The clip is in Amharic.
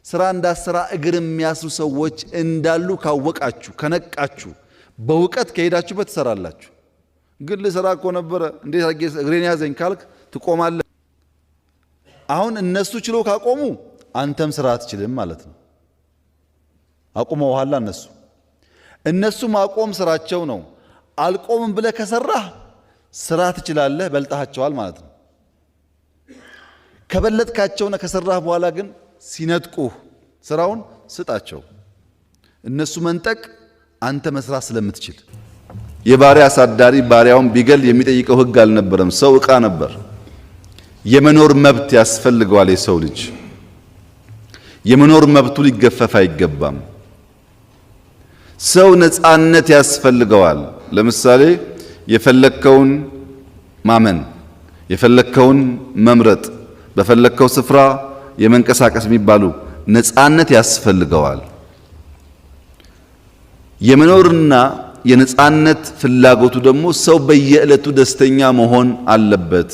ስራ እንዳስራ እግር የሚያስሩ ሰዎች እንዳሉ ካወቃችሁ ከነቃችሁ በእውቀት ከሄዳችሁበት ትሰራላችሁ። ግን ለስራ እኮ ነበረ እንዴት አርጌ እግሬን ያዘኝ ካልክ ትቆማለህ። አሁን እነሱ ችሎ ካቆሙ አንተም ስራ አትችልም ማለት ነው። አቁመዋል እነሱ ማቆም ስራቸው ነው። አልቆምም ብለህ ከሰራህ ስራ ትችላለህ፣ በልጣቸዋል ማለት ነው። ከበለጥካቸውና ከሰራህ በኋላ ግን ሲነጥቁህ ስራውን ስጣቸው። እነሱ መንጠቅ አንተ መስራት ስለምትችል። የባሪያ አሳዳሪ ባሪያውን ቢገል የሚጠይቀው ህግ አልነበረም፣ ሰው ዕቃ ነበር። የመኖር መብት ያስፈልገዋል። የሰው ልጅ የመኖር መብቱ ሊገፈፍ አይገባም። ሰው ነፃነት ያስፈልገዋል። ለምሳሌ የፈለከውን ማመን፣ የፈለከውን መምረጥ፣ በፈለከው ስፍራ የመንቀሳቀስ የሚባሉ ነፃነት ያስፈልገዋል። የመኖርና የነፃነት ፍላጎቱ ደግሞ ሰው በየዕለቱ ደስተኛ መሆን አለበት።